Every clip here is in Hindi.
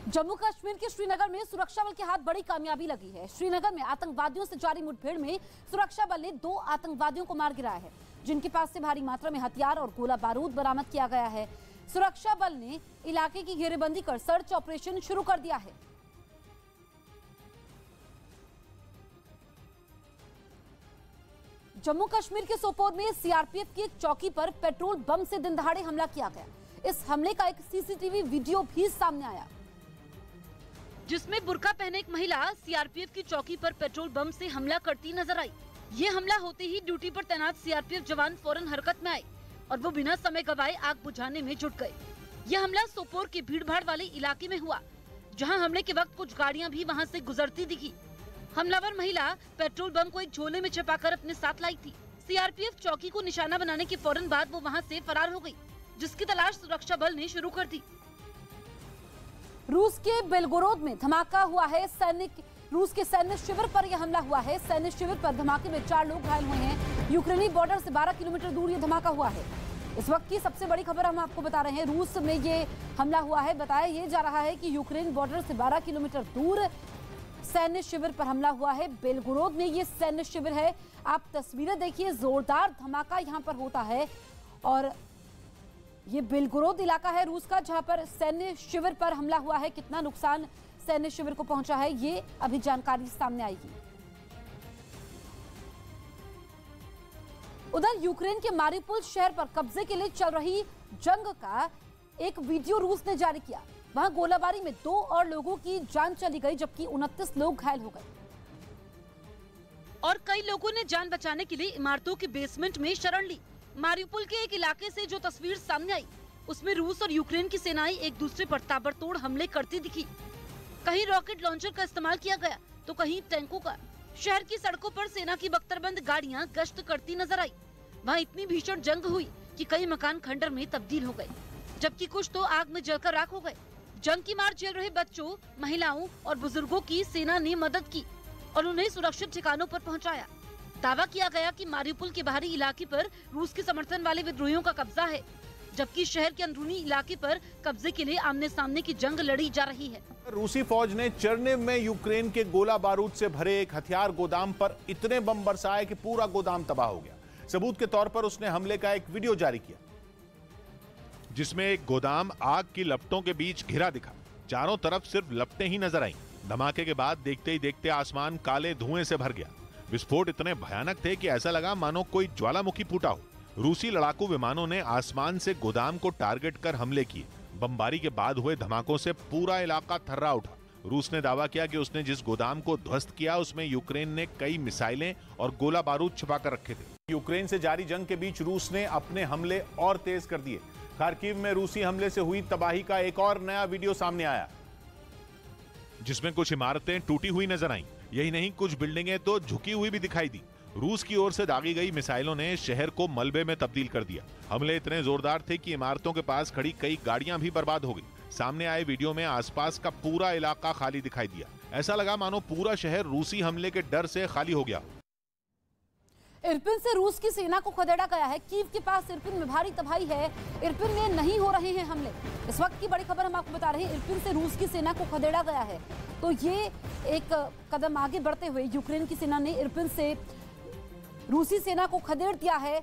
जम्मू कश्मीर के श्रीनगर में सुरक्षा बल के हाथ बड़ी कामयाबी लगी है। श्रीनगर में आतंकवादियों से जारी मुठभेड़ में सुरक्षा बल ने 2 आतंकवादियों को मार गिराया है, जिनके पास से भारी मात्रा में हथियार और गोला बारूद बरामद किया गया है। सुरक्षा बल ने इलाके की घेरेबंदी कर सर्च ऑपरेशन शुरू कर दिया है। जम्मू कश्मीर के सोपोर में सीआरपीएफ की एक चौकी पर पेट्रोल बम से दिन दहाड़े हमला किया गया। इस हमले का एक सीसीटीवी वीडियो भी सामने आया, जिसमें बुर्का पहने एक महिला सीआरपीएफ की चौकी पर पेट्रोल बम से हमला करती नजर आई। ये हमला होते ही ड्यूटी पर तैनात सीआरपीएफ जवान फौरन हरकत में आए और वो बिना समय गवाए आग बुझाने में जुट गए। यह हमला सोपोर के भीड़भाड़ वाले इलाके में हुआ, जहां हमले के वक्त कुछ गाड़ियां भी वहां से गुजरती दिखी। हमलावर महिला पेट्रोल बम को एक झोले में छिपाकर अपने साथ लाई थी। सीआरपीएफ चौकी को निशाना बनाने के फौरन बाद वो वहां से फरार हो गई, जिसकी तलाश सुरक्षा बल ने शुरू कर दी। रूस के बेलगोरोद में धमाका हुआ है। रूस के सैन्य शिविर पर यह हमला हुआ है। सैन्य शिविर पर धमाके में 4 लोग घायल हुए हैं। यूक्रेनी बॉर्डर से 12 किलोमीटर दूर ये धमाका हुआ है। इस वक्त की सबसे बड़ी खबर हम आपको बता रहे हैं। रूस में ये हमला हुआ है। बताया ये जा रहा है कि यूक्रेन बॉर्डर से 12 किलोमीटर दूर सैन्य शिविर पर हमला हुआ है। बेलगोरोद में ये सैन्य शिविर है। आप तस्वीरें देखिए, जोरदार धमाका यहाँ पर होता है और ये बेलगोरोद इलाका है रूस का, जहां पर सैन्य शिविर पर हमला हुआ है। कितना नुकसान सैन्य शिविर को पहुंचा है, ये अभी जानकारी सामने आएगी। उधर यूक्रेन के मारिउपोल शहर पर कब्जे के लिए चल रही जंग का एक वीडियो रूस ने जारी किया। वहां गोलाबारी में 2 और लोगों की जान चली गई, जबकि 29 लोग घायल हो गए और कई लोगों ने जान बचाने के लिए इमारतों के बेसमेंट में शरण ली। मारिउपोल के एक इलाके से जो तस्वीर सामने आई, उसमें रूस और यूक्रेन की सेनाएं एक दूसरे पर ताबड़तोड़ हमले करती दिखी। कहीं रॉकेट लॉन्चर का इस्तेमाल किया गया तो कहीं टैंकों का। शहर की सड़कों पर सेना की बख्तरबंद गाड़ियां गश्त करती नजर आई। वहाँ इतनी भीषण जंग हुई कि कई मकान खंडर में तब्दील हो गए, जबकि कुछ तो आग में जलकर राख हो गए। जंग की मार झेल रहे बच्चों, महिलाओं और बुजुर्गों की सेना ने मदद की और उन्हें सुरक्षित ठिकानों पर पहुंचाया। दावा किया गया कि मारिउपोल के बाहरी इलाके पर रूस के समर्थन वाले विद्रोहियों का कब्जा है, जबकि शहर के अंदरूनी इलाके पर कब्जे के लिए आमने सामने की जंग लड़ी जा रही है। रूसी फौज ने चेरनिव में यूक्रेन के गोला बारूद से भरे एक हथियार गोदाम पर इतने बम बरसाए कि पूरा गोदाम तबाह हो गया। सबूत के तौर पर उसने हमले का एक वीडियो जारी किया, जिसमें एक गोदाम आग की लपटों के बीच घिरा दिखा। चारों तरफ सिर्फ लपटें ही नजर आईं। धमाके के बाद देखते ही देखते आसमान काले धुएं से भर गया। विस्फोट इतने भयानक थे कि ऐसा लगा मानो कोई ज्वालामुखी फूटा हो। रूसी लड़ाकू विमानों ने आसमान से गोदाम को टारगेट कर हमले किए। बमबारी के बाद हुए धमाकों से पूरा इलाका थर्रा उठा। रूस ने दावा किया कि उसने जिस गोदाम को ध्वस्त किया उसमें यूक्रेन ने कई मिसाइलें और गोला बारूद छिपा कर रखे थे। यूक्रेन से जारी जंग के बीच रूस ने अपने हमले और तेज कर दिए। खार्किव में रूसी हमले से हुई तबाही का एक और नया वीडियो सामने आया, जिसमें कुछ इमारतें टूटी हुई नजर आईं। यही नहीं, कुछ बिल्डिंगें तो झुकी हुई भी दिखाई दी। रूस की ओर से दागी गई मिसाइलों ने शहर को मलबे में तब्दील कर दिया। हमले इतने जोरदार थे कि इमारतों के पास खड़ी कई गाड़ियां भी बर्बाद हो गई। सामने आए वीडियो में आसपास का पूरा इलाका खाली दिखाई दिया। ऐसा लगा मानो पूरा शहर रूसी हमले के डर से खाली हो गया। इरपिन से रूस की सेना को खदेड़ा गया है। कीव के पास इरपिन में भारी तबाही है। इरपिन में नहीं हो रहे हैं हमले। इस वक्त की बड़ी खबर हम आपको बता रहे हैं। इरपिन से रूस की सेना को खदेड़ा गया है। तो ये एक कदम आगे बढ़ते हुए यूक्रेन की सेना ने इरपिन से रूसी सेना को खदेड़ दिया है।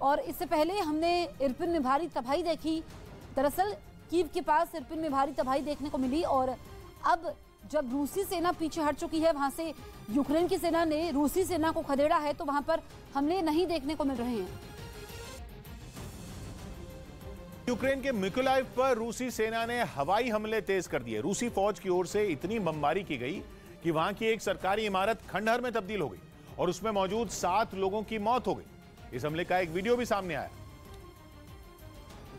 और इससे पहले हमने इरपिन में भारी तबाही देखी। दरअसल कीव के पास इरपिन में भारी तबाही देखने को मिली और अब जब रूसी सेना पीछे हट चुकी है, वहां से यूक्रेन की सेना ने रूसी सेना को खदेड़ा है, तो वहां पर हमले नहीं देखने को मिल रहे हैं। यूक्रेन के मिकोलाइव पर रूसी सेना ने हवाई हमले तेज कर दिए। रूसी फौज की ओर से इतनी बमबारी की गई कि वहां की एक सरकारी इमारत खंडहर में तब्दील हो गई और उसमें मौजूद 7 लोगों की मौत हो गई। इस हमले का एक वीडियो भी सामने आया,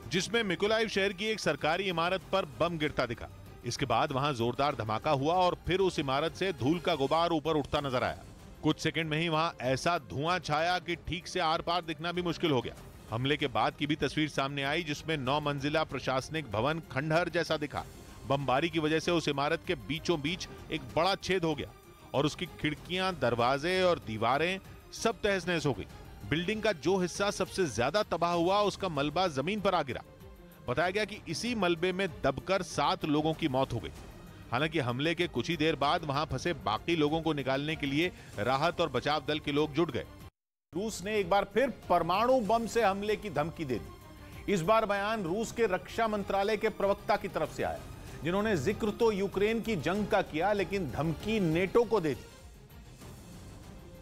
जिसमें मिकोलाइव शहर की एक सरकारी इमारत पर बम गिरता दिखा। इसके बाद वहां जोरदार धमाका हुआ और फिर उस इमारत से धूल का गुबार ऊपर उठता नजर आया। कुछ सेकंड में ही वहां ऐसा धुआं छाया कि ठीक से आर पार दिखना भी मुश्किल हो गया। हमले के बाद की भी तस्वीर सामने आई, जिसमें 9 मंजिला प्रशासनिक भवन खंडहर जैसा दिखा। बमबारी की वजह से उस इमारत के बीचों बीच एक बड़ा छेद हो गया और उसकी खिड़कियां, दरवाजे और दीवारें सब तहस नहस हो गई। बिल्डिंग का जो हिस्सा सबसे ज्यादा तबाह हुआ, उसका मलबा जमीन पर आ गिरा। बताया गया कि इसी मलबे में दबकर 7 लोगों की मौत हो गई। हालांकि हमले के कुछ ही देर बाद वहां फंसे बाकी लोगों को निकालने के लिए राहत और बचाव दल के लोग जुट गए। रूस ने एक बार फिर परमाणु बम से हमले की धमकी दे दी। इस बार बयान रूस के रक्षा मंत्रालय के प्रवक्ता की तरफ से आया, जिन्होंने जिक्र तो यूक्रेन की जंग का किया, लेकिन धमकी नेटो को दे दी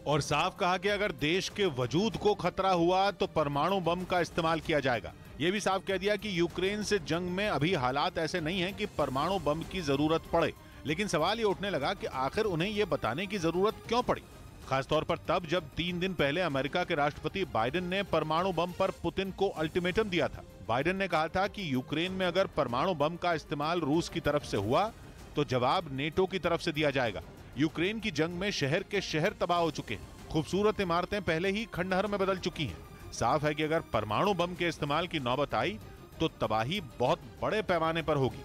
और साफ कहा कि अगर देश के वजूद को खतरा हुआ तो परमाणु बम का इस्तेमाल किया जाएगा। यह भी साफ कह दिया कि यूक्रेन से जंग में अभी हालात ऐसे नहीं हैं कि परमाणु बम की जरूरत पड़े, लेकिन सवाल ये उठने लगा कि आखिर उन्हें यह बताने की जरूरत क्यों पड़ी, खासतौर पर तब जब 3 दिन पहले अमेरिका के राष्ट्रपति बाइडेन ने परमाणु बम पर पुतिन को अल्टीमेटम दिया था। बाइडेन ने कहा था कि यूक्रेन में अगर परमाणु बम का इस्तेमाल रूस की तरफ से हुआ तो जवाब नेटो की तरफ से दिया जाएगा। यूक्रेन की जंग में शहर के शहर तबाह हो चुके हैं, खूबसूरत इमारतें पहले ही खंडहर में बदल चुकी हैं। साफ है कि अगर परमाणु बम के इस्तेमाल की नौबत आई तो तबाही बहुत बड़े पैमाने पर होगी।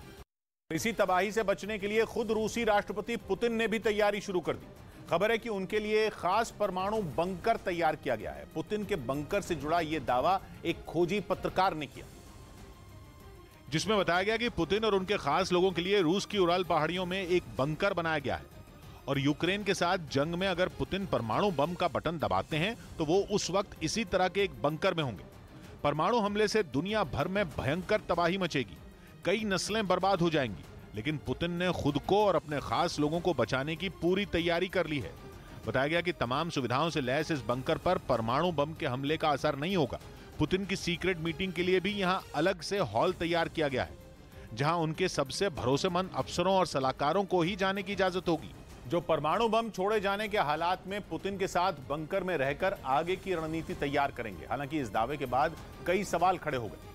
इसी तबाही से बचने के लिए खुद रूसी राष्ट्रपति पुतिन ने भी तैयारी शुरू कर दी। खबर है कि उनके लिए खास परमाणु बंकर तैयार किया गया है। पुतिन के बंकर से जुड़ा यह दावा एक खोजी पत्रकार ने किया, जिसमें बताया गया कि पुतिन और उनके खास लोगों के लिए रूस की उराल पहाड़ियों में एक बंकर बनाया गया है और यूक्रेन के साथ जंग में अगर पुतिन परमाणु बम का बटन दबाते हैं तो वो उस वक्त इसी तरह के एक बंकर में होंगे। परमाणु हमले से दुनिया भर में भयंकर तबाही मचेगी, कई नस्लें बर्बाद हो जाएंगी, लेकिन पुतिन ने खुद को और अपने खास लोगों को बचाने की पूरी तैयारी कर ली है। बताया गया कि तमाम सुविधाओं से लैस इस बंकर पर परमाणु बम के हमले का असर नहीं होगा। पुतिन की सीक्रेट मीटिंग के लिए भी यहां अलग से हॉल तैयार किया गया है, जहां उनके सबसे भरोसेमंद अफसरों और सलाहकारों को ही जाने की इजाजत होगी, जो परमाणु बम छोड़े जाने के हालात में पुतिन के साथ बंकर में रहकर आगे की रणनीति तैयार करेंगे। हालांकि इस दावे के बाद कई सवाल खड़े हो गए,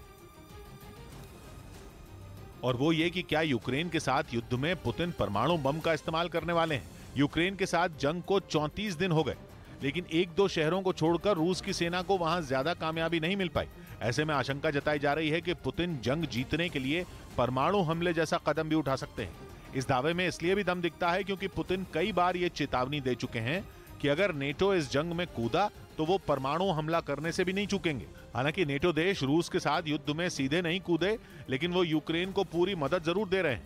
और वो ये कि क्या यूक्रेन के साथ युद्ध में पुतिन परमाणु बम का इस्तेमाल करने वाले हैं। यूक्रेन के साथ जंग को 34 दिन हो गए, लेकिन 1-2 शहरों को छोड़कर रूस की सेना को वहां ज्यादा कामयाबी नहीं मिल पाई। ऐसे में आशंका जताई जा रही है कि पुतिन जंग जीतने के लिए परमाणु हमले जैसा कदम भी उठा सकते हैं। इस दावे में इसलिए भी दम दिखता है क्योंकि पुतिन कई बार ये चेतावनी दे चुके हैं कि अगर नेटो इस जंग में कूदा तो वो परमाणु हमला करने से भी नहीं चूकेंगे। हालांकि नेटो देश रूस के साथ युद्ध में सीधे नहीं कूदे, लेकिन वो यूक्रेन को पूरी मदद जरूर दे रहे हैं।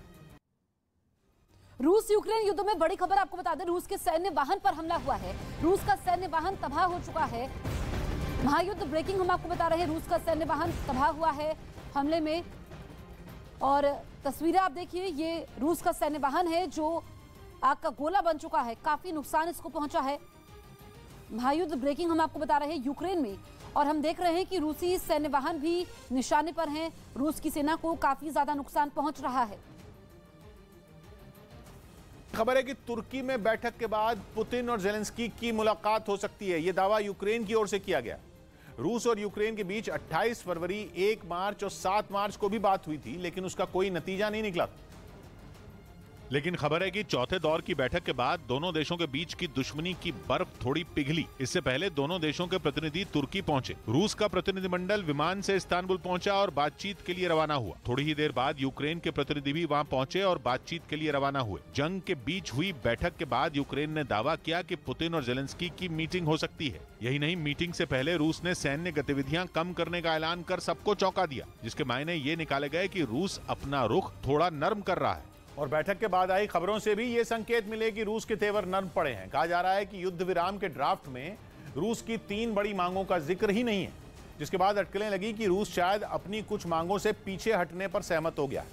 रूस यूक्रेन युद्ध में बड़ी खबर आपको बता दें, रूस के सैन्य वाहन पर हमला हुआ है। रूस का सैन्य वाहन तबाह हो चुका है। महायुद्ध ब्रेकिंग हम आपको बता रहे हैं, रूस का सैन्य वाहन तबाह हुआ है हमले में। और तस्वीरें आप देखिए, ये रूस का सैन्य वाहन है जो आग का गोला बन चुका है, काफी नुकसान इसको पहुंचा है। महायुद्ध ब्रेकिंग हम आपको बता रहे हैं यूक्रेन में, और हम देख रहे हैं कि रूसी सैन्य वाहन भी निशाने पर हैं। रूस की सेना को काफी ज्यादा नुकसान पहुंच रहा है। खबर है कि तुर्की में बैठक के बाद पुतिन और जेलेंस्की की मुलाकात हो सकती है। यह दावा यूक्रेन की ओर से किया गया। रूस और यूक्रेन के बीच 28 फरवरी, 1 मार्च और 7 मार्च को भी बात हुई थी, लेकिन उसका कोई नतीजा नहीं निकला। लेकिन खबर है कि चौथे दौर की बैठक के बाद दोनों देशों के बीच की दुश्मनी की बर्फ थोड़ी पिघली। इससे पहले दोनों देशों के प्रतिनिधि तुर्की पहुंचे। रूस का प्रतिनिधिमंडल विमान से इस्तांबुल पहुंचा और बातचीत के लिए रवाना हुआ। थोड़ी ही देर बाद यूक्रेन के प्रतिनिधि भी वहां पहुंचे और बातचीत के लिए रवाना हुए। जंग के बीच हुई बैठक के बाद यूक्रेन ने दावा किया कि पुतिन और जेलेंस्की की मीटिंग हो सकती है। यही नहीं, मीटिंग से पहले रूस ने सैन्य गतिविधियां कम करने का ऐलान कर सबको चौंका दिया, जिसके मायने ये निकाले गए कि रूस अपना रुख थोड़ा नर्म कर रहा है। और बैठक के बाद आई खबरों से भी ये संकेत मिले कि रूस के तेवर नर्म पड़े हैं। कहा जा रहा है कि युद्ध विराम के ड्राफ्ट में रूस की 3 बड़ी मांगों का जिक्र ही नहीं है, जिसके बाद अटकलें लगी कि रूस शायद अपनी कुछ मांगों से पीछे हटने पर सहमत हो गया है।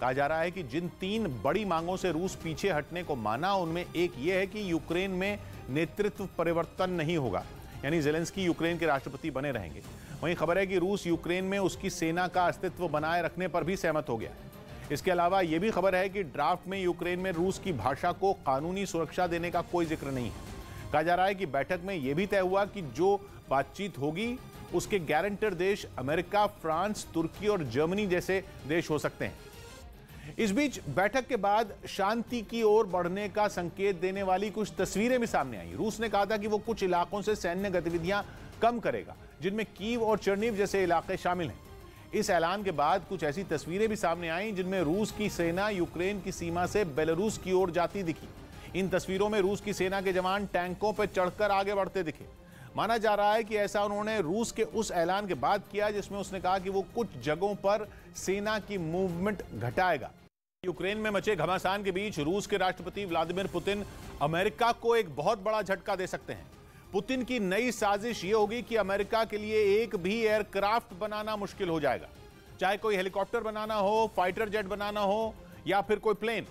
कहा जा रहा है कि जिन 3 बड़ी मांगों से रूस पीछे हटने को माना, उनमें एक ये है कि यूक्रेन में नेतृत्व परिवर्तन नहीं होगा, यानी जेलेंस्की यूक्रेन के राष्ट्रपति बने रहेंगे। वहीं खबर है कि रूस यूक्रेन में उसकी सेना का अस्तित्व बनाए रखने पर भी सहमत हो गया है। इसके अलावा यह भी खबर है कि ड्राफ्ट में यूक्रेन में रूस की भाषा को कानूनी सुरक्षा देने का कोई जिक्र नहीं है। कहा जा रहा है कि बैठक में यह भी तय हुआ कि जो बातचीत होगी उसके गारंटर देश अमेरिका, फ्रांस, तुर्की और जर्मनी जैसे देश हो सकते हैं। इस बीच बैठक के बाद शांति की ओर बढ़ने का संकेत देने वाली कुछ तस्वीरें भी सामने आई। रूस ने कहा था कि वो कुछ इलाकों से सैन्य गतिविधियां कम करेगा, जिनमें कीव और चर्निव जैसे इलाके शामिल हैं। इस ऐलान के बाद कुछ ऐसी तस्वीरें भी सामने आईं जिनमें रूस की सेना यूक्रेन की सीमा से बेलारूस की ओर जाती दिखी। इन तस्वीरों में रूस की सेना के जवान टैंकों पर चढ़कर आगे बढ़ते दिखे। माना जा रहा है कि ऐसा उन्होंने रूस के उस ऐलान के बाद किया जिसमें उसने कहा कि वो कुछ जगहों पर सेना की मूवमेंट घटाएगा। यूक्रेन में मचे घमासान के बीच रूस के राष्ट्रपति व्लादिमीर पुतिन अमेरिका को एक बहुत बड़ा झटका दे सकते हैं। पुतिन की नई साजिश यह होगी कि अमेरिका के लिए एक भी एयरक्राफ्ट बनाना मुश्किल हो जाएगा, चाहे कोई हेलीकॉप्टर बनाना हो, फाइटर जेट बनाना हो या फिर कोई प्लेन।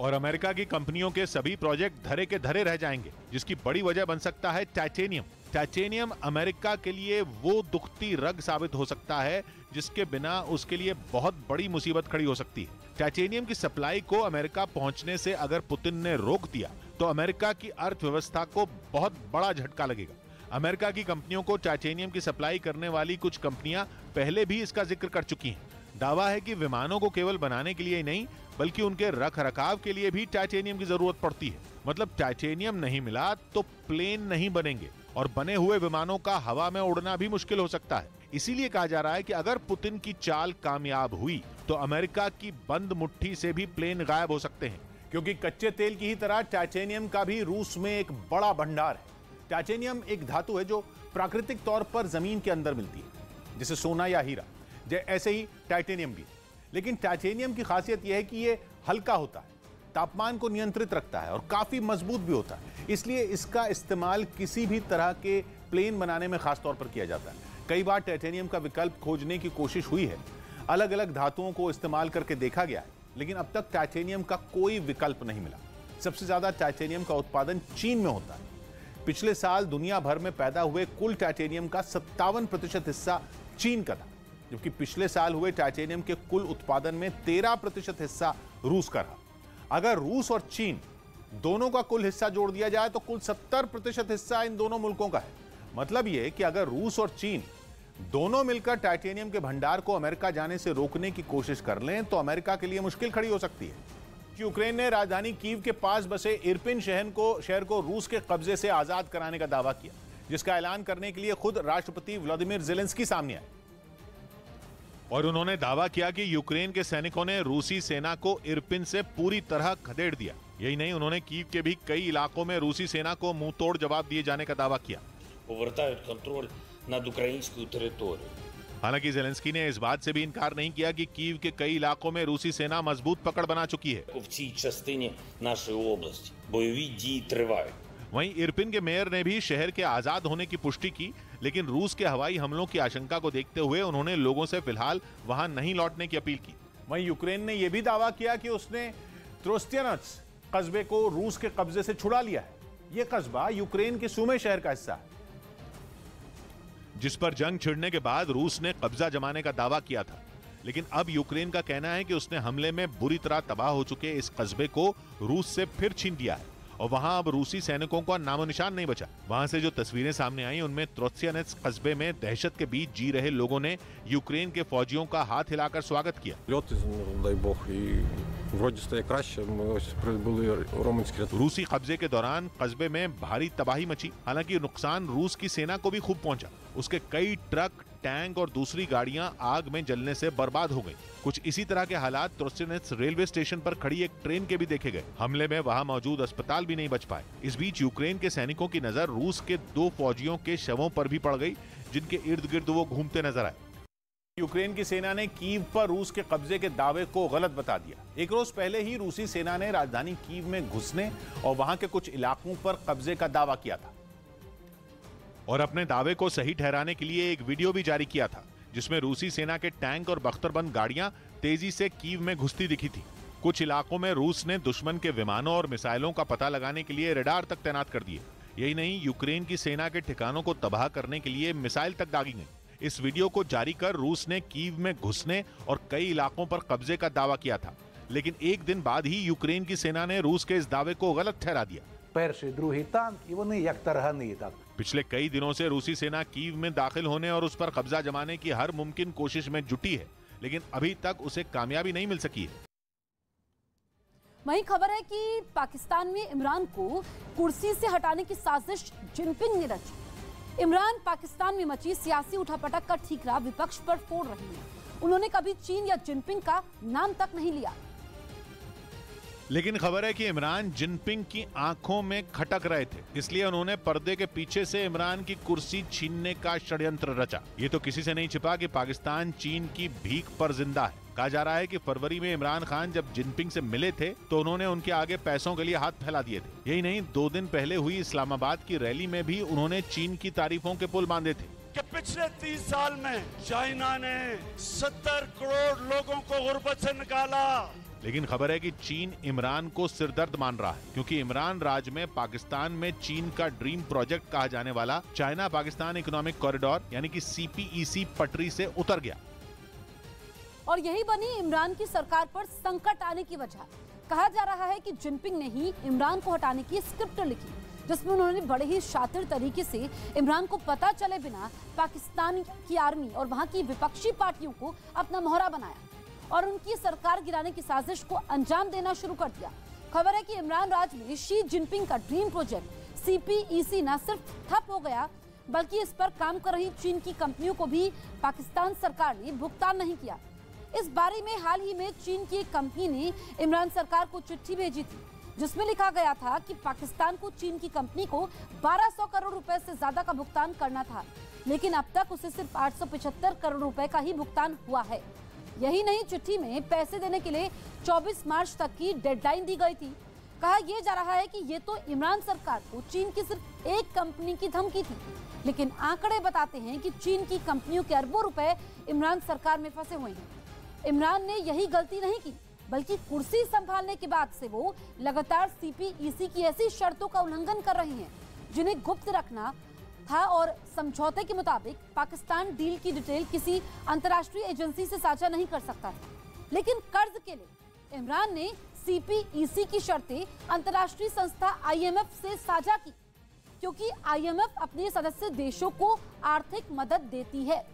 और अमेरिका की कंपनियों के सभी प्रोजेक्ट धरे के धरे रह जाएंगे, जिसकी बड़ी वजह बन सकता है टाइटेनियम। टाइटेनियम अमेरिका के लिए वो दुखती रग साबित हो सकता है जिसके बिना उसके लिए बहुत बड़ी मुसीबत खड़ी हो सकती है। टाइटेनियम की सप्लाई को अमेरिका पहुंचने से अगर पुतिन ने रोक दिया तो अमेरिका की अर्थव्यवस्था को बहुत बड़ा झटका लगेगा। अमेरिका की कंपनियों को टाइटेनियम की सप्लाई करने वाली कुछ कंपनियां पहले भी इसका जिक्र कर चुकी हैं। दावा है कि विमानों को केवल बनाने के लिए ही नहीं बल्कि उनके रखरखाव के लिए भी टाइटेनियम की जरूरत पड़ती है। मतलब टाइटेनियम नहीं मिला तो प्लेन नहीं बनेंगे और बने हुए विमानों का हवा में उड़ना भी मुश्किल हो सकता है। इसीलिए कहा जा रहा है कि अगर पुतिन की चाल कामयाब हुई तो अमेरिका की बंद मुट्ठी से भी प्लेन गायब हो सकते हैं, क्योंकि कच्चे तेल की ही तरह टाइटेनियम का भी रूस में एक बड़ा भंडार है। टाइटेनियम एक धातु है जो प्राकृतिक तौर पर जमीन के अंदर मिलती है, जैसे सोना या हीरा, ऐसे ही टाइटेनियम भी। लेकिन टाइटेनियम की खासियत यह है कि यह हल्का होता है, तापमान को नियंत्रित रखता है और काफी मजबूत भी होता है। इसलिए इसका इस्तेमाल किसी भी तरह के प्लेन बनाने में खास तौर पर किया जाता है। कई बार टाइटेनियम का विकल्प खोजने की कोशिश हुई है, अलग अलग धातुओं को इस्तेमाल करके देखा गया है, लेकिन अब तक टाइटेनियम का कोई विकल्प नहीं मिला। सबसे ज्यादा टाइटेनियम का उत्पादन चीन में होता है। पिछले साल दुनिया भर में पैदा हुए कुल टाइटेनियम का 57% हिस्सा चीन का था, जबकि पिछले साल हुए टाइटेनियम के कुल उत्पादन में 13% हिस्सा रूस का रहा। अगर रूस और चीन दोनों का कुल हिस्सा जोड़ दिया जाए तो कुल 70% हिस्सा इन दोनों मुल्कों का है। मतलब यह कि अगर रूस और चीन दोनों मिलकर टाइटेनियम के भंडार को अमेरिका जाने से रोकने की कोशिश कर लें तो अमेरिका के लिए मुश्किल खड़ी हो सकती है। यूक्रेन ने राजधानी कीव के पास बसे इरपिन शहर को रूस के कब्जे से आजाद कराने का दावा किया, जिसका ऐलान करने के लिए खुद राष्ट्रपति व्लादिमीर ज़ेलेंस्की सामने आए। और उन्होंने दावा किया कि यूक्रेन के सैनिकों ने रूसी सेना को इरपिन से पूरी तरह खदेड़ दिया। यही नहीं, उन्होंने कीव के भी कई इलाकों में रूसी सेना को मुंह तोड़ जवाब दिए जाने का दावा किया। हालांकि ज़ेलेंस्की ने इस बात से भी इनकार नहीं किया कि कीव के कई इलाकों में रूसी सेना मजबूत पकड़ बना चुकी है। वहीं इरपिन के मेयर ने भी शहर के आजाद होने की पुष्टि की, लेकिन रूस के हवाई हमलों की आशंका को देखते हुए उन्होंने लोगों से फिलहाल वहां नहीं लौटने की अपील की। वहीं यूक्रेन ने यह भी दावा किया कि उसने त्रोस्तियानत्स कस्बे को रूस के कब्जे से छुड़ा लिया है। यह कस्बा यूक्रेन के सूमे शहर का हिस्सा है, जिस पर जंग छिड़ने के बाद रूस ने कब्जा जमाने का दावा किया था। लेकिन अब यूक्रेन का कहना है कि उसने हमले में बुरी तरह तबाह हो चुके इस कस्बे को रूस से फिर छीन लिया है और वहां अब रूसी सैनिकों का नामो निशान नहीं बचा। वहां से जो तस्वीरें सामने आई उनमें त्रोत्सियानेत्स कस्बे में दहशत के बीच जी रहे लोगों ने यूक्रेन के फौजियों का हाथ हिलाकर स्वागत किया। रूसी कब्जे के दौरान कस्बे में भारी तबाही मची। हालांकि नुकसान रूस की सेना को भी खूब पहुंचा। उसके कई ट्रक, टैंक और दूसरी गाड़ियां आग में जलने से बर्बाद हो गई। कुछ इसी तरह के हालात त्रोत्सियानेत्स रेलवे स्टेशन पर खड़ी एक ट्रेन के भी देखे गए। हमले में वहां मौजूद अस्पताल भी नहीं बच पाए। इस बीच यूक्रेन के सैनिकों की नजर रूस के 2 फौजियों के शवों पर भी पड़ गई, जिनके इर्द गिर्द वो घूमते नजर आए। यूक्रेन की सेना ने कीव पर रूस के कब्जे के दावे को गलत बता दिया। एक रोज पहले ही रूसी सेना ने राजधानी कीव में घुसने और वहां के कुछ इलाकों पर कब्जे का दावा किया था और अपने दावे को सही ठहराने के लिए एक वीडियो भी जारी किया था, जिसमें रूसी सेना के टैंक और बख्तरबंद गाड़ियां तेजी से कीव में घुसती दिखी थी। कुछ इलाकों में रूस ने दुश्मन के विमानों और मिसाइलों का पता लगाने के लिए रडार तक तैनात कर दिए। यही नहीं, यूक्रेन की सेना के ठिकानों को तबाह करने के लिए मिसाइल तक दागी गई। इस वीडियो को जारी कर रूस ने कीव में घुसने और कई इलाकों पर कब्जे का दावा किया था, लेकिन एक दिन बाद ही यूक्रेन की सेना ने रूस के इस दावे को गलत ठहरा दिया। पिछले कई दिनों से रूसी सेना कीव में दाखिल होने और उस पर कब्जा जमाने की हर मुमकिन कोशिश में जुटी है, लेकिन अभी तक उसे कामयाबी नहीं मिल सकी है। वहीं खबर है कि पाकिस्तान में इमरान को कुर्सी से हटाने की साजिश जिनपिंग ने रची। इमरान पाकिस्तान में मची सियासी उठापटक का ठीकरा विपक्ष पर फोड़ रही है। उन्होंने कभी चीन या जिनपिंग का नाम तक नहीं लिया। लेकिन खबर है कि इमरान जिनपिंग की आंखों में खटक रहे थे, इसलिए उन्होंने पर्दे के पीछे से इमरान की कुर्सी छीनने का षड्यंत्र रचा। ये तो किसी से नहीं छिपा कि पाकिस्तान चीन की भीख पर जिंदा है। कहा जा रहा है कि फरवरी में इमरान खान जब जिनपिंग से मिले थे तो उन्होंने उनके आगे पैसों के लिए हाथ फैला दिए थे। यही नहीं, 2 दिन पहले हुई इस्लामाबाद की रैली में भी उन्होंने चीन की तारीफों के पुल बांधे थे कि पिछले 30 साल में चाइना ने 70 करोड़ लोगों को गुर्बत से निकाला। लेकिन खबर है कि चीन इमरान को सिरदर्द मान रहा है, क्योंकि इमरान राज में पाकिस्तान में चीन का ड्रीम प्रोजेक्ट कहा जाने वाला चाइना पाकिस्तान इकोनॉमिक कॉरिडोर यानी कि CPEC पटरी से उतर गया। और यही बनी इमरान की सरकार पर संकट आने की वजह। कहा जा रहा है कि जिनपिंग ने ही इमरान को हटाने की स्क्रिप्ट लिखी, जिसमें उन्होंने बड़े ही शातिर तरीके से इमरान को पता चले बिना पाकिस्तान की आर्मी और वहां की विपक्षी पार्टियों को अपना मोहरा बनाया और उनकी सरकार गिराने की साजिश को अंजाम देना शुरू कर दिया। खबर है कि इमरान राज में शी जिनपिंग का ड्रीम प्रोजेक्ट CPEC न सिर्फ ठप हो गया, बल्कि इस पर काम कर रही चीन की कंपनियों को भी पाकिस्तान सरकार ने भुगतान नहीं किया। इस बारे में हाल ही में चीन की एक कंपनी ने इमरान सरकार को चिट्ठी भेजी थी, जिसमें लिखा गया था कि पाकिस्तान को चीन की कंपनी को 1200 करोड़ रुपए से ज्यादा का भुगतान करना था, लेकिन अब तक उसे सिर्फ 875 करोड़ रुपए का ही भुगतान हुआ है। यही नहीं, चिट्ठी में पैसे देने के लिए 24 मार्च तक की डेडलाइन दी गई थी। कहा यह जा रहा है कि ये तो इमरान सरकार को चीन की सिर्फ एक कंपनी की धमकी थी, लेकिन आंकड़े बताते हैं कि चीन की कंपनियों के अरबों रुपए इमरान सरकार में फंसे हुए हैं। इमरान ने यही गलती नहीं की, बल्कि कुर्सी संभालने के बाद से वो लगातार CPEC की ऐसी शर्तों का उल्लंघन कर रही हैं, जिन्हें गुप्त रखना था और समझौते के मुताबिक पाकिस्तान डील की डिटेल किसी अंतर्राष्ट्रीय एजेंसी से साझा नहीं कर सकता था। लेकिन कर्ज के लिए इमरान ने CPEC की शर्तें अंतर्राष्ट्रीय संस्था IMF से साझा की, क्योंकि IMF अपने सदस्य देशों को आर्थिक मदद देती है।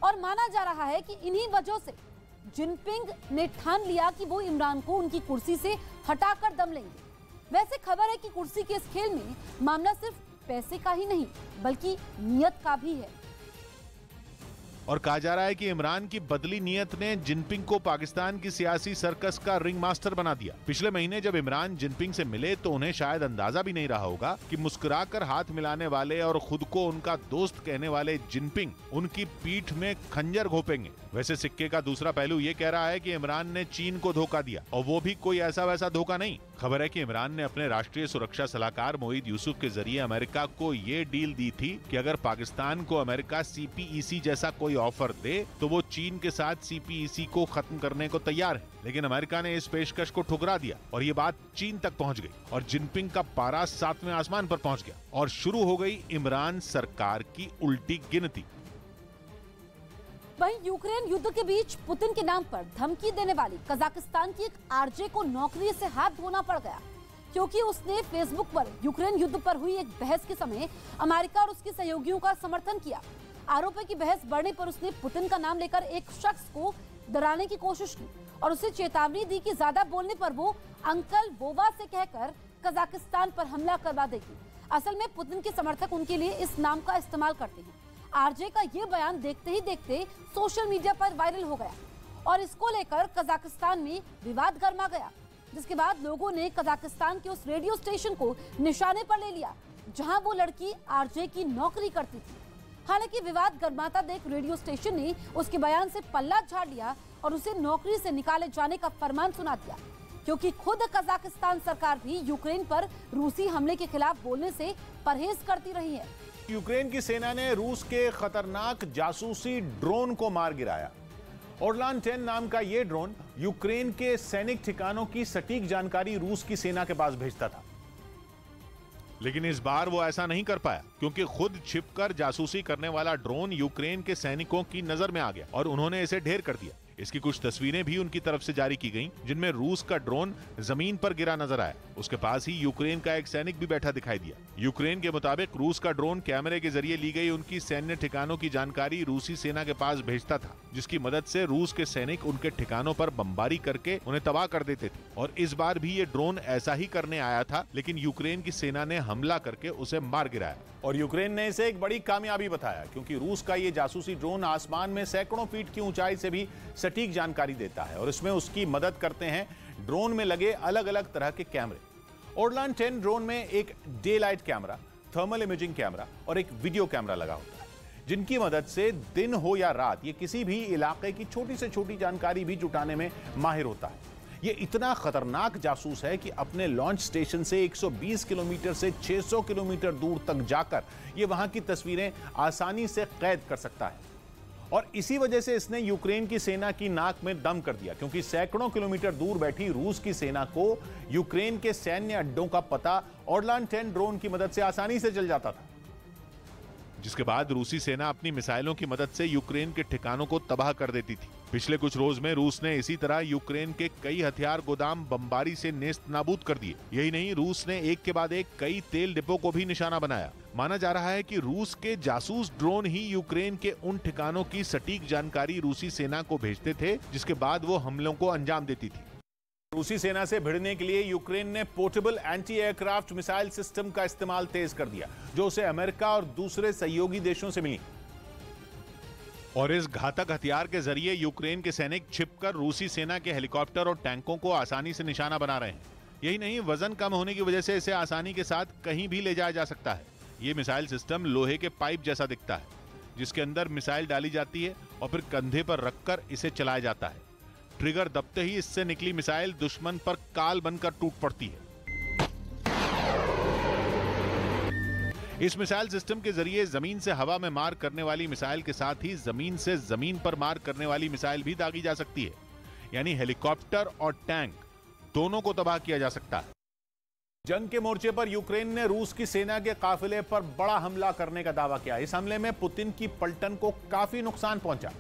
और माना जा रहा है कि इन्हीं वजहों से जिनपिंग ने ठान लिया कि वो इमरान को उनकी कुर्सी से हटाकर दम लेंगे। वैसे खबर है कि कुर्सी के इस खेल में मामला सिर्फ पैसे का ही नहीं, बल्कि नियत का भी है। और कहा जा रहा है कि इमरान की बदली नियत ने जिनपिंग को पाकिस्तान की सियासी सर्कस का रिंग मास्टर बना दिया। पिछले महीने जब इमरान जिनपिंग से मिले तो उन्हें शायद अंदाजा भी नहीं रहा होगा कि मुस्कुराकर हाथ मिलाने वाले और खुद को उनका दोस्त कहने वाले जिनपिंग उनकी पीठ में खंजर घोंपेंगे। वैसे सिक्के का दूसरा पहलू ये कह रहा है कि इमरान ने चीन को धोखा दिया, और वो भी कोई ऐसा वैसा धोखा नहीं। खबर है कि इमरान ने अपने राष्ट्रीय सुरक्षा सलाहकार मोईद यूसुफ के जरिए अमेरिका को ये डील दी थी कि अगर पाकिस्तान को अमेरिका CPEC जैसा कोई ऑफर दे तो वो चीन के साथ CPEC को खत्म करने को तैयार है। लेकिन अमेरिका ने इस पेशकश को ठुकरा दिया और ये बात चीन तक पहुंच गई और जिनपिंग का पारा 7वें आसमान पर पहुंच गया और शुरू हो गई इमरान सरकार की उल्टी गिनती। वहीं यूक्रेन युद्ध के बीच पुतिन के नाम पर धमकी देने वाली कजाकिस्तान की एक RJ को नौकरी से हाथ धोना पड़ गया, क्योंकि उसने फेसबुक पर यूक्रेन युद्ध पर हुई एक बहस के समय अमेरिका और उसके सहयोगियों का समर्थन किया। आरोप है कि बहस बढ़ने पर उसने पुतिन का नाम लेकर एक शख्स को डराने की कोशिश की और उसे चेतावनी दी कि ज्यादा बोलने पर वो अंकल वोवा से कहकर कजाकिस्तान पर हमला करवा देगी। असल में पुतिन के समर्थक उनके लिए इस नाम का इस्तेमाल करते हैं। RJ का ये बयान देखते ही देखते सोशल मीडिया पर वायरल हो गया और इसको लेकर कजाकिस्तान में विवाद गर्मा गया, जिसके बाद लोगों ने कजाकिस्तान के उस रेडियो स्टेशन को निशाने पर ले लिया जहां वो लड़की RJ की नौकरी करती थी। हालांकि विवाद गर्माता देख रेडियो स्टेशन ने उसके बयान से पल्ला झाड़ लिया और उसे नौकरी से निकाले जाने का फरमान सुना दिया, क्योंकि खुद कजाकिस्तान सरकार भी यूक्रेन पर रूसी हमले के खिलाफ बोलने से परहेज करती रही है। यूक्रेन की सेना ने रूस के खतरनाक जासूसी ड्रोन को मार गिराया। ओरलान 10 नाम का यह ड्रोन यूक्रेन के सैनिक ठिकानों की सटीक जानकारी रूस की सेना के पास भेजता था। लेकिन इस बार वो ऐसा नहीं कर पाया, क्योंकि खुद छिपकर जासूसी करने वाला ड्रोन यूक्रेन के सैनिकों की नजर में आ गया और उन्होंने इसे ढेर कर दिया। इसकी कुछ तस्वीरें भी उनकी तरफ से जारी की गईं, जिनमें रूस का ड्रोन जमीन पर गिरा नजर आया। उसके पास ही यूक्रेन का एक सैनिक भी बैठा दिखाई दिया। यूक्रेन के मुताबिक रूस का ड्रोन कैमरे के जरिए ली गई उनकी सैन्य ठिकानों की जानकारी रूसी सेना के पास भेजता था, जिसकी मदद से रूस के सैनिक उनके ठिकानों पर बमबारी करके उन्हें तबाह कर देते थे। और इस बार भी ये ड्रोन ऐसा ही करने आया था, लेकिन यूक्रेन की सेना ने हमला करके उसे मार गिराया। और यूक्रेन ने इसे एक बड़ी कामयाबी बताया, क्योंकि रूस का ये जासूसी ड्रोन आसमान में सैकड़ों फीट की ऊंचाई से भी सटीक जानकारी देता है और इसमें उसकी मदद करते हैं ड्रोन में लगे अलग अलग तरह के कैमरे। ऑर्लान 10 ड्रोन में एक day light camera, thermal imaging camera और एक वीडियो कैमरा लगा होता है, जिनकी मदद से दिन हो या रात ये किसी भी इलाके की छोटी से छोटी जानकारी भी जुटाने में माहिर होता है। ये इतना खतरनाक जासूस है कि अपने लॉन्च स्टेशन से 120 किलोमीटर से 600 किलोमीटर दूर तक जाकर ये वहां की तस्वीरें आसानी से कैद कर सकता है। और इसी वजह से इसने यूक्रेन की सेना की नाक में दम कर दिया, क्योंकि सैकड़ों किलोमीटर दूर बैठी रूस की सेना को यूक्रेन के सैन्य अड्डों का पता ऑर्लान 10 ड्रोन की मदद से आसानी से चल जाता था, जिसके बाद रूसी सेना अपनी मिसाइलों की मदद से यूक्रेन के ठिकानों को तबाह कर देती थी। पिछले कुछ रोज में रूस ने इसी तरह यूक्रेन के कई हथियार गोदाम बमबारी से नेस्त नाबूद कर दिए। यही नहीं, रूस ने एक के बाद एक कई तेल डिपो को भी निशाना बनाया। माना जा रहा है कि रूस के जासूस ड्रोन ही यूक्रेन के उन ठिकानों की सटीक जानकारी रूसी सेना को भेजते थे, जिसके बाद वो हमलों को अंजाम देती थी। रूसी सेना से भिड़ने के लिए यूक्रेन ने portable anti aircraft missile system का इस्तेमाल तेज कर दिया, जो उसे अमेरिका और दूसरे सहयोगी देशों से मिली। और इस घातक हथियार के जरिए यूक्रेन के सैनिक छिपकर रूसी सेना के हेलीकॉप्टर और टैंकों को आसानी से निशाना बना रहे हैं। यही नहीं, वजन कम होने की वजह से इसे आसानी के साथ कहीं भी ले जाया जा सकता है। ये मिसाइल सिस्टम लोहे के पाइप जैसा दिखता है, जिसके अंदर मिसाइल डाली जाती है और फिर कंधे पर रखकर इसे चलाया जाता है। ट्रिगर दबते ही इससे निकली मिसाइल दुश्मन पर काल बनकर टूट पड़ती है। इस मिसाइल सिस्टम के जरिए जमीन से हवा में मार करने वाली मिसाइल के साथ ही जमीन से जमीन पर मार करने वाली मिसाइल भी दागी जा सकती है, यानी हेलीकॉप्टर और टैंक दोनों को तबाह किया जा सकता है। जंग के मोर्चे पर यूक्रेन ने रूस की सेना के काफिले पर बड़ा हमला करने का दावा किया। इस हमले में पुतिन की पलटन को काफी नुकसान पहुंचा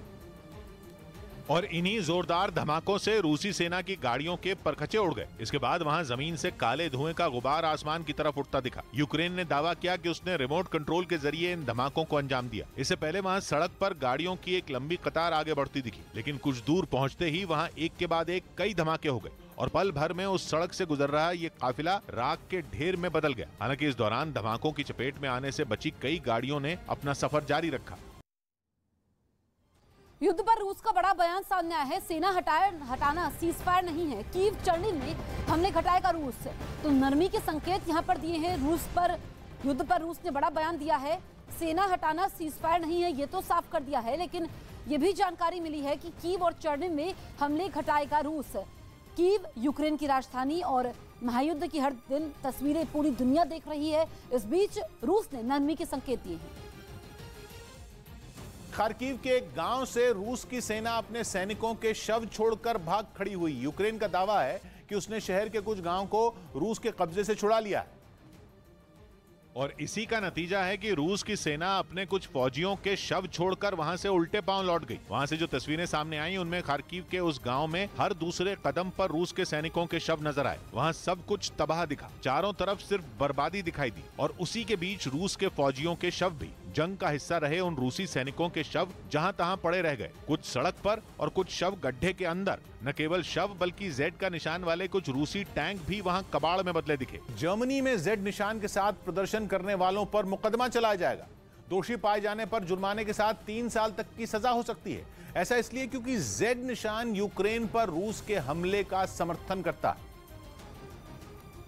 और इन्हीं जोरदार धमाकों से रूसी सेना की गाड़ियों के परखचे उड़ गए। इसके बाद वहां जमीन से काले धुएं का गुबार आसमान की तरफ उठता दिखा। यूक्रेन ने दावा किया कि उसने रिमोट कंट्रोल के जरिए इन धमाकों को अंजाम दिया। इससे पहले वहां सड़क पर गाड़ियों की एक लंबी कतार आगे बढ़ती दिखी, लेकिन कुछ दूर पहुंचते ही वहां एक के बाद एक कई धमाके हो गए और पल भर में उस सड़क से गुजर रहा ये काफिला राख के ढेर में बदल गया। हालांकि इस दौरान धमाकों की चपेट में आने से बची कई गाड़ियों ने अपना सफर जारी रखा। युद्ध पर रूस का बड़ा बयान सामने आया है। सेना हटाना सीजफायर नहीं है। कीव चर्निव में हमले घटाएगा रूस, तो नरमी के संकेत यहां पर दिए हैं। युद्ध पर रूस ने बड़ा बयान दिया है। सेना हटाना सीजफायर नहीं है, ये तो साफ कर दिया है, लेकिन ये भी जानकारी मिली है कि कीव और चर्निव में हमले घटाएगा रूस। कीव यूक्रेन की राजधानी और महायुद्ध की हर दिन तस्वीरें पूरी दुनिया देख रही है। इस बीच रूस ने नरमी के संकेत दिए हैं। खार्किव के एक गांव से रूस की सेना अपने सैनिकों के शव छोड़कर भाग खड़ी हुई। यूक्रेन का दावा है कि उसने शहर के कुछ गांव को रूस के कब्जे से छुड़ा लिया है और इसी का नतीजा है कि रूस की सेना अपने कुछ फौजियों के शव छोड़कर वहां से उल्टे पांव लौट गई। वहां से जो तस्वीरें सामने आई उनमें खार्किव के उस गांव में हर दूसरे कदम पर रूस के सैनिकों के शव नजर आए। वहां सब कुछ तबाह दिखा, चारों तरफ सिर्फ बर्बादी दिखाई दी और उसी के बीच रूस के फौजियों के शव भी। जंग का हिस्सा रहे उन रूसी सैनिकों के शव जहां तहां पड़े रह गए, कुछ सड़क पर और कुछ शव गड्ढे के अंदर। न केवल शव बल्कि जेड का निशान वाले कुछ रूसी टैंक भी वहां कबाड़ में बदले दिखे। जर्मनी में जेड निशान के साथ प्रदर्शन करने वालों पर मुकदमा चलाया जाएगा। दोषी पाए जाने पर जुर्माने के साथ 3 साल तक की सजा हो सकती है। ऐसा इसलिए क्योंकि जेड निशान यूक्रेन पर रूस के हमले का समर्थन करता है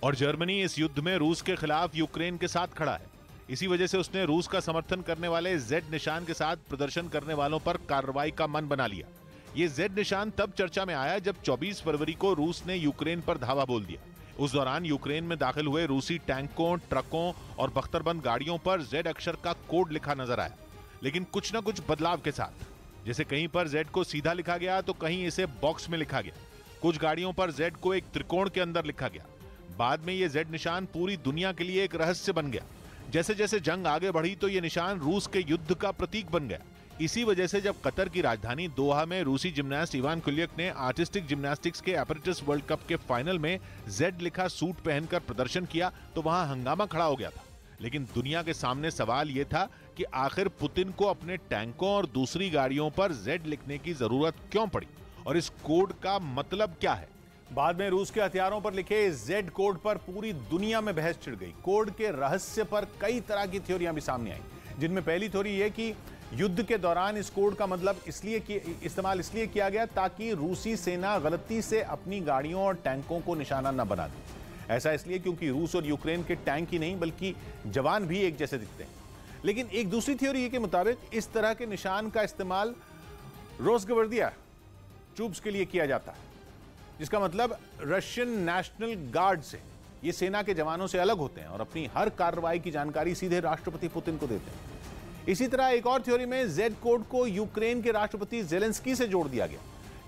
और जर्मनी इस युद्ध में रूस के खिलाफ यूक्रेन के साथ खड़ा है। इसी वजह से उसने रूस का समर्थन करने वाले जेड निशान के साथ प्रदर्शन करने वालों पर कार्रवाई का मन बना लिया। ये जेड निशान तब चर्चा में आया जब 24 फरवरी को रूस ने यूक्रेन पर धावा बोल दिया। उस दौरान यूक्रेन में दाखिल हुए रूसी टैंकों, ट्रकों और बख्तरबंद गाड़ियों पर जेड अक्षर का कोड लिखा नजर आया, लेकिन कुछ न कुछ बदलाव के साथ। जैसे कहीं पर जेड को सीधा लिखा गया तो कहीं इसे बॉक्स में लिखा गया। कुछ गाड़ियों पर जेड को एक त्रिकोण के अंदर लिखा गया। बाद में ये जेड निशान पूरी दुनिया के लिए एक रहस्य बन गया। जैसे जैसे जंग आगे बढ़ी तो ये निशान रूस के युद्ध का प्रतीक बन गया। इसी वजह से जब कतर की राजधानी दोहा में रूसी जिम्नास्ट इवान कुलियक ने आर्टिस्टिक जिम्नास्टिक्स के एपरेटस वर्ल्ड कप के फाइनल में जेड लिखा सूट पहनकर प्रदर्शन किया तो वहां हंगामा खड़ा हो गया था। लेकिन दुनिया के सामने सवाल यह था कि आखिर पुतिन को अपने टैंकों और दूसरी गाड़ियों पर जेड लिखने की जरूरत क्यों पड़ी और इस कोड का मतलब क्या है। बाद में रूस के हथियारों पर लिखे जेड कोड पर पूरी दुनिया में बहस छिड़ गई। कोड के रहस्य पर कई तरह की थ्योरियां भी सामने आई, जिनमें पहली थ्योरी यह कि युद्ध के दौरान इस कोड का मतलब इस्तेमाल इसलिए किया गया ताकि रूसी सेना गलती से अपनी गाड़ियों और टैंकों को निशाना न बना दे। ऐसा इसलिए क्योंकि रूस और यूक्रेन के टैंक ही नहीं बल्कि जवान भी एक जैसे दिखते हैं। लेकिन एक दूसरी थ्योरी के मुताबिक इस तरह के निशान का इस्तेमाल रोजगवर्दिया ट्रूप्स के लिए किया जाता है, जिसका मतलब रशियन नेशनल गार्ड से, ये सेना के जवानों से अलग होते हैं और अपनी हर कार्रवाई की जानकारी सीधे राष्ट्रपति पुतिन को देते हैं। इसी तरह एक और थ्योरी में जेड कोड को यूक्रेन के राष्ट्रपति जेलेंस्की से जोड़ दिया गया,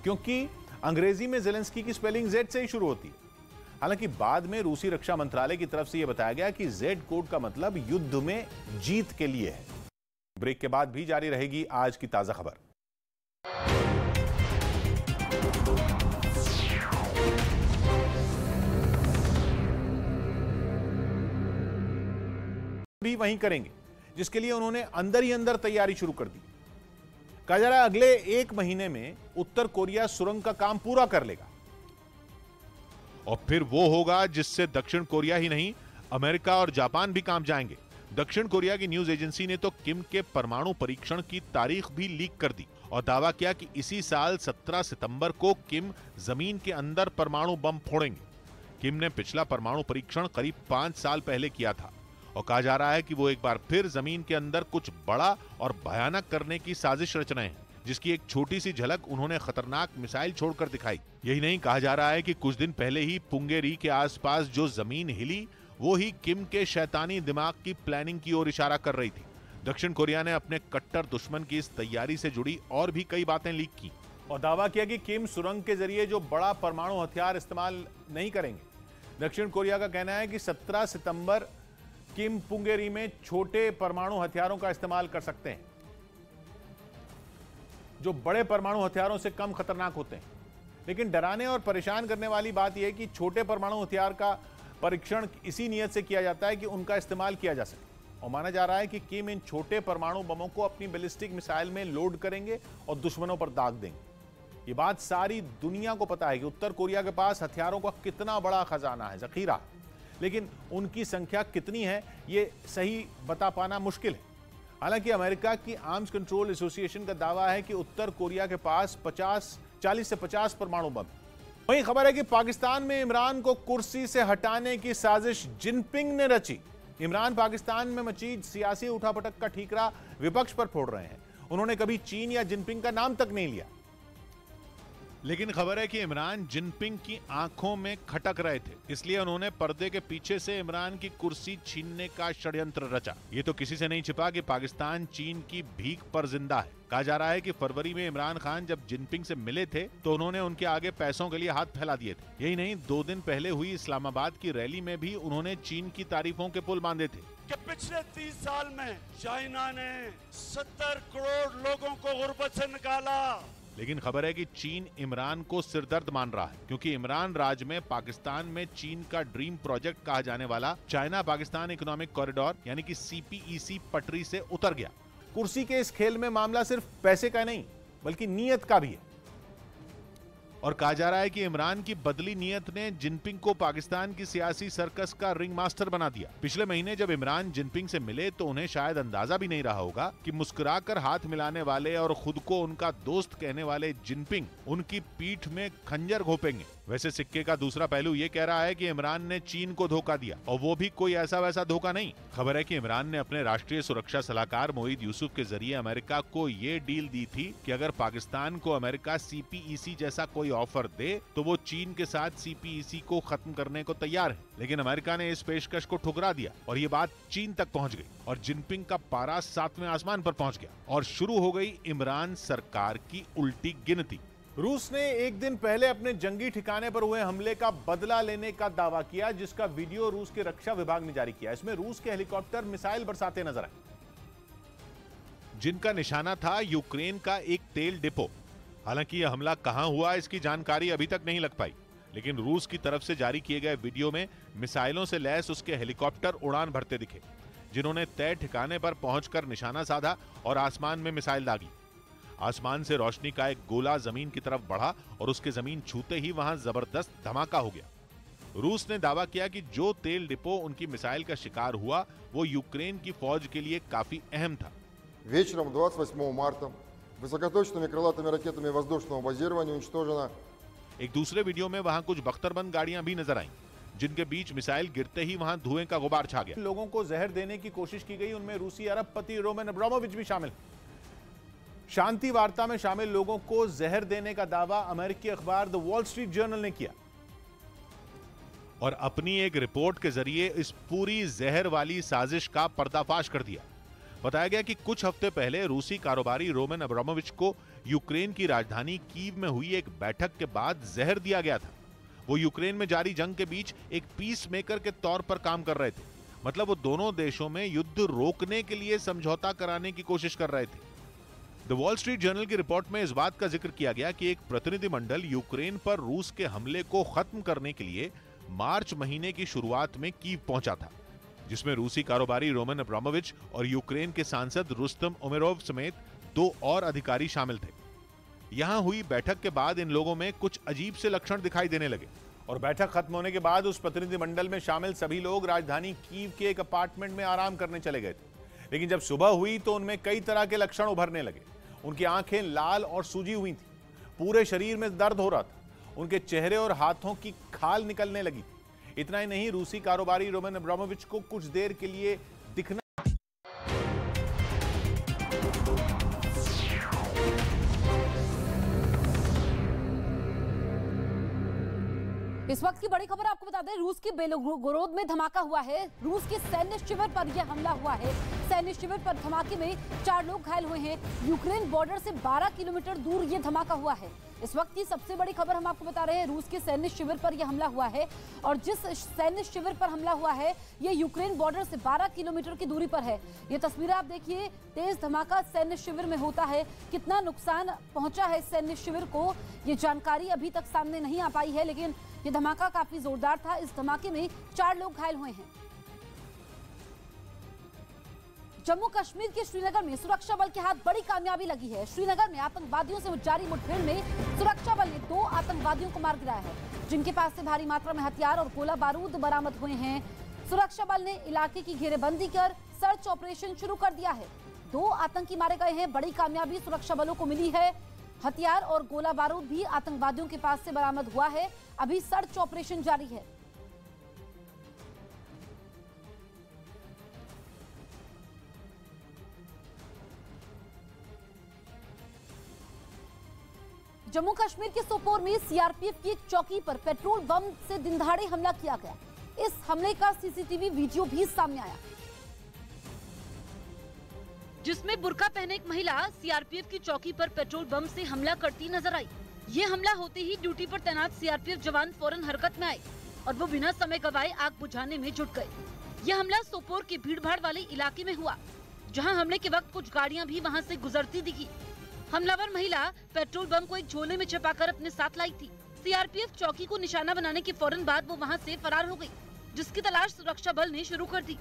क्योंकि अंग्रेजी में जेलेंस्की की स्पेलिंग जेड से ही शुरू होती है। हालांकि बाद में रूसी रक्षा मंत्रालय की तरफ से यह बताया गया कि जेड कोड का मतलब युद्ध में जीत के लिए है। ब्रेक के बाद भी जारी रहेगी आज की ताजा खबर। भी वहीं करेंगे, जिसके लिए उन्होंने अंदर ही अंदर तैयारी शुरू कर दी। कहा जा रहा है अगले 1 महीने में उत्तर कोरिया सुरंग का काम पूरा कर लेगा और फिर वो होगा जिससे दक्षिण कोरिया ही नहीं, अमेरिका और जापान भी काम जाएंगे। दक्षिण कोरिया की न्यूज एजेंसी ने तो किम के परमाणु परीक्षण की तारीख भी लीक कर दी और दावा किया कि इसी साल 17 सितंबर को किम जमीन के अंदर परमाणु बम फोड़ेंगे। किम ने पिछला परमाणु परीक्षण करीब 5 साल पहले किया था और कहा जा रहा है कि वो एक बार फिर जमीन के अंदर कुछ बड़ा और भयानक करने की साजिश रच रहे हैं, जिसकी एक छोटी सी झलक उन्होंने खतरनाक मिसाइल छोड़कर दिखाई। यही नहीं, कहा जा रहा है कि कुछ दिन पहले ही पुंगेरी के आसपास जो जमीन हिली वो ही किम के शैतानी दिमाग की प्लानिंग की ओर इशारा कर रही थी। दक्षिण कोरिया ने अपने कट्टर दुश्मन की इस तैयारी से जुड़ी और भी कई बातें लीक की और दावा किया कि किम सुरंग के जरिए जो बड़ा परमाणु हथियार इस्तेमाल नहीं करेंगे। दक्षिण कोरिया का कहना है कि 17 सितंबर किम पुंगेरी में छोटे परमाणु हथियारों का इस्तेमाल कर सकते हैं, जो बड़े परमाणु हथियारों से कम खतरनाक होते हैं। लेकिन डराने और परेशान करने वाली बात यह है कि छोटे परमाणु हथियार का परीक्षण इसी नियत से किया जाता है कि उनका इस्तेमाल किया जा सके। और माना जा रहा है कि किम इन छोटे परमाणु बमों को अपनी बैलिस्टिक मिसाइल में लोड करेंगे और दुश्मनों पर दाग देंगे। ये बात सारी दुनिया को पता है कि उत्तर कोरिया के पास हथियारों का कितना बड़ा खजाना है, जखीरा, लेकिन उनकी संख्या कितनी है ये सही बता पाना मुश्किल है। हालांकि अमेरिका की आर्म्स कंट्रोल एसोसिएशन का दावा है कि उत्तर कोरिया के पास 40 से 50 परमाणु बम। वहीं खबर है कि पाकिस्तान में इमरान को कुर्सी से हटाने की साजिश जिनपिंग ने रची। इमरान पाकिस्तान में मची सियासी उठापटक का ठीकरा विपक्ष पर फोड़ रहे हैं। उन्होंने कभी चीन या जिनपिंग का नाम तक नहीं लिया। लेकिन खबर है कि इमरान जिनपिंग की आंखों में खटक रहे थे, इसलिए उन्होंने पर्दे के पीछे से इमरान की कुर्सी छीनने का षड्यंत्र रचा। ये तो किसी से नहीं छिपा कि पाकिस्तान चीन की भीख पर जिंदा है। कहा जा रहा है कि फरवरी में इमरान खान जब जिनपिंग से मिले थे तो उन्होंने उनके आगे पैसों के लिए हाथ फैला दिए थे। यही नहीं, 2 दिन पहले हुई इस्लामाबाद की रैली में भी उन्होंने चीन की तारीफों के पुल बांधे थे कि पिछले 30 साल में चाइना ने 70 करोड़ लोगों को गुर्बत से निकाला। लेकिन खबर है कि चीन इमरान को सिरदर्द मान रहा है, क्योंकि इमरान राज में पाकिस्तान में चीन का ड्रीम प्रोजेक्ट कहा जाने वाला चाइना पाकिस्तान इकोनॉमिक कॉरिडोर यानी कि CPEC पटरी से उतर गया। कुर्सी के इस खेल में मामला सिर्फ पैसे का नहीं बल्कि नीयत का भी है। और कहा जा रहा है कि इमरान की बदली नीयत ने जिनपिंग को पाकिस्तान की सियासी सर्कस का रिंग मास्टर बना दिया। पिछले महीने जब इमरान जिनपिंग से मिले तो उन्हें शायद अंदाजा भी नहीं रहा होगा कि मुस्कुराकर हाथ मिलाने वाले और खुद को उनका दोस्त कहने वाले जिनपिंग उनकी पीठ में खंजर घोंपेंगे। वैसे सिक्के का दूसरा पहलू ये कह रहा है कि इमरान ने चीन को धोखा दिया, और वो भी कोई ऐसा वैसा धोखा नहीं। खबर है कि इमरान ने अपने राष्ट्रीय सुरक्षा सलाहकार मोईद यूसुफ के जरिए अमेरिका को ये डील दी थी कि अगर पाकिस्तान को अमेरिका CPEC जैसा कोई ऑफर दे तो वो चीन के साथ CPEC को खत्म करने को तैयार है। लेकिन अमेरिका ने इस पेशकश को ठुकरा दिया और ये बात चीन तक पहुंच गई और जिनपिंग का पारा 7वें आसमान पर पहुंच गया और शुरू हो गई इमरान सरकार की उल्टी गिनती। रूस ने एक दिन पहले अपने जंगी ठिकाने पर हुए हमले का बदला लेने का दावा किया, जिसका वीडियो रूस के रक्षा विभाग ने जारी किया। इसमें रूस के हेलीकॉप्टर मिसाइल बरसाते नजर आए, जिनका निशाना था यूक्रेन का एक तेल डिपो। हालांकि यह हमला कहां हुआ इसकी जानकारी अभी तक नहीं लग पाई, लेकिन रूस की तरफ से जारी किए गए वीडियो में मिसाइलों से लैस उसके हेलीकॉप्टर उड़ान भरते दिखे, जिन्होंने तय ठिकाने पर पहुंचकर निशाना साधा और आसमान में मिसाइल दागी। आसमान से रोशनी का एक गोला जमीन की तरफ बढ़ा और उसके जमीन छूते ही वहां जबरदस्त धमाका हो गया। रूस ने दावा किया कि जो तेल डिपो उनकी मिसाइल का शिकार हुआ वो यूक्रेन की फौज के लिए काफी अहम था। вечером 28 марта высокоточными крылатыми ракетами воздушного базирования уничтожено। एक दूसरे वीडियो में वहां कुछ बख्तरबंद गाड़ियां भी नजर आईं, जिनके बीच मिसाइल गिरते ही वहां धुएं का गुबार छा गया। लोगों को जहर देने की कोशिश की गई, उनमें रूसी अरबपति रोमन अब्रामोविच भी शामिल। शांति वार्ता में शामिल लोगों को जहर देने का दावा अमेरिकी अखबार द वॉल स्ट्रीट जर्नल ने किया और अपनी एक रिपोर्ट के जरिए इस पूरी जहर वाली साजिश का पर्दाफाश कर दिया। बताया गया कि कुछ हफ्ते पहले रूसी कारोबारी रोमन अब्रामोविच को यूक्रेन की राजधानी कीव में हुई एक बैठक के बाद जहर दिया गया था। वो यूक्रेन में जारी जंग के बीच एक पीस मेकर के तौर पर काम कर रहे थे, मतलब वो दोनों देशों में युद्ध रोकने के लिए समझौता कराने की कोशिश कर रहे थे। द वॉल स्ट्रीट जर्नल की रिपोर्ट में इस बात का जिक्र किया गया कि एक प्रतिनिधिमंडल यूक्रेन पर रूस के हमले को खत्म करने के लिए मार्च महीने की शुरुआत में कीव पहुंचा था, जिसमें रूसी कारोबारी रोमन अब्रामोविच और यूक्रेन के सांसद रुस्तम उमेरोव समेत 2 और अधिकारी शामिल थे। यहां हुई बैठक के बाद इन लोगों में कुछ अजीब से लक्षण दिखाई देने लगे और बैठक खत्म होने के बाद उस प्रतिनिधिमंडल में शामिल सभी लोग राजधानी कीव के एक अपार्टमेंट में आराम करने चले गए थे। लेकिन जब सुबह हुई तो उनमें कई तरह के लक्षण उभरने लगे। उनकी आंखें लाल और सूजी हुई थी, पूरे शरीर में दर्द हो रहा था, उनके चेहरे और हाथों की खाल निकलने लगी थी। इतना ही नहीं, रूसी कारोबारी रोमन अब्रामोविच को कुछ देर के लिए दिखना। इस वक्त की बड़ी खबर आपको बता दें, रूस के बेलोगोरोद में धमाका हुआ है। रूस के सैन्य शिविर पर यह हमला हुआ है। सैन्य शिविर पर धमाके में 4 लोग घायल हुए हैं। यूक्रेन बॉर्डर से 12 किलोमीटर दूर यह धमाका हुआ है। इस वक्त की सबसे बड़ी खबर हम आपको बता रहे हैं, रूस के सैन्य शिविर पर यह हमला हुआ है और जिस सैन्य शिविर पर हमला हुआ है यह यूक्रेन बॉर्डर से 12 किलोमीटर की दूरी पर है। ये तस्वीरें आप देखिए, तेज धमाका सैन्य शिविर में होता है। कितना नुकसान पहुंचा है सैन्य शिविर को, ये जानकारी अभी तक सामने नहीं आ पाई है, लेकिन ये धमाका काफी जोरदार था। इस धमाके में 4 लोग घायल हुए हैं। जम्मू कश्मीर के श्रीनगर में सुरक्षा बल के हाथ बड़ी कामयाबी लगी है। श्रीनगर में आतंकवादियों से जारी मुठभेड़ में सुरक्षा बल ने 2 आतंकवादियों को मार गिराया है, जिनके पास से भारी मात्रा में हथियार और गोला बारूद बरामद हुए हैं। सुरक्षा बल ने इलाके की घेरेबंदी कर सर्च ऑपरेशन शुरू कर दिया है। 2 आतंकी मारे गए हैं। बड़ी कामयाबी सुरक्षा बलों को मिली है। हथियार और गोला बारूद भी आतंकवादियों के पास से बरामद हुआ है। अभी सर्च ऑपरेशन जारी है। जम्मू कश्मीर के सोपोर में सीआरपीएफ की एक चौकी पर पेट्रोल बम से दिनदहाड़े हमला किया गया। इस हमले का सीसीटीवी वीडियो भी सामने आया, जिसमें बुर्का पहने एक महिला सीआरपीएफ की चौकी पर पेट्रोल बम से हमला करती नजर आई। ये हमला होते ही ड्यूटी पर तैनात सीआरपीएफ जवान फौरन हरकत में आए और वो बिना समय गवाए आग बुझाने में जुट गए। यह हमला सोपोर के भीड़भाड़ वाले इलाके में हुआ, जहां हमले के वक्त कुछ गाड़ियां भी वहां से गुजरती दिखी। हमलावर महिला पेट्रोल बम को एक झोले में छिपाकर अपने साथ लाई थी। सीआरपीएफ चौकी को निशाना बनाने के फौरन बाद वो वहां से फरार हो गई, जिसकी तलाश सुरक्षा बल ने शुरू कर दी।